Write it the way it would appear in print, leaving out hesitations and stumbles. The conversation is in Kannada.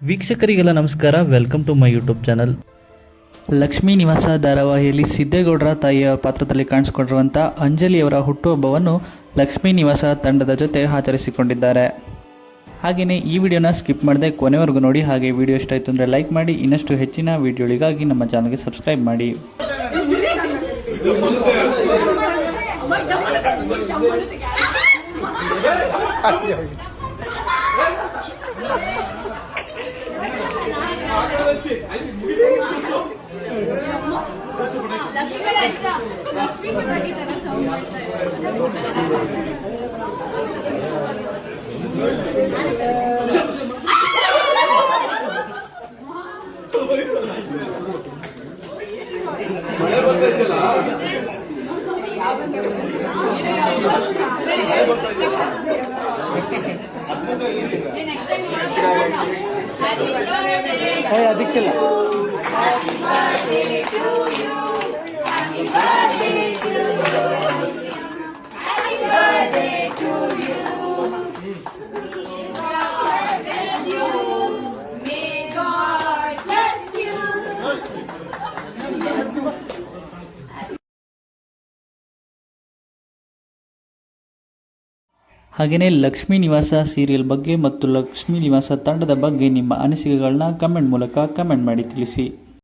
ವೀಕ್ಷಕರಿಗೆಲ್ಲ ನಮಸ್ಕಾರ. Welcome to my YouTube channel. Lakshmi Nivasa ಧಾರಾವಾಹಿಯಲ್ಲಿ ಸಿದ್ದೇಗೌಡರ ತಾಯಿಯ ಪಾತ್ರದಲ್ಲಿ ಕಾಣಿಸಿಕೊಂಡಿರುವಂಥ ಅಂಜಲಿಯವರ ಹುಟ್ಟುಹಬ್ಬವನ್ನು ಲಕ್ಷ್ಮೀ ನಿವಾಸ ತಂಡದ ಜೊತೆ ಆಚರಿಸಿಕೊಂಡಿದ್ದಾರೆ. ಹಾಗೆಯೇ ಈ ವಿಡಿಯೋನ ಸ್ಕಿಪ್ ಮಾಡದೆ ಕೊನೆವರೆಗೂ ನೋಡಿ. ಹಾಗೆ ವಿಡಿಯೋ ಇಷ್ಟ ಆಯಿತು ಅಂದರೆ ಲೈಕ್ ಮಾಡಿ. ಇನ್ನಷ್ಟು ಹೆಚ್ಚಿನ ವಿಡಿಯೋಗಳಿಗಾಗಿ ನಮ್ಮ ಚಾನಲ್ಗೆ ಸಬ್ಸ್ಕ್ರೈಬ್ ಮಾಡಿ. ಅದಕ್ಕಿಲ್ಲ ಹಾಗೆಯೇ ಲಕ್ಷ್ಮೀ ನಿವಾಸ ಸೀರಿಯಲ್ ಬಗ್ಗೆ ಮತ್ತು ಲಕ್ಷ್ಮೀ ನಿವಾಸ ತಂಡದ ಬಗ್ಗೆ ನಿಮ್ಮ ಅನಿಸಿಕೆಗಳನ್ನ ಕಮೆಂಟ್ ಮೂಲಕ ಕಮೆಂಟ್ ಮಾಡಿ ತಿಳಿಸಿ.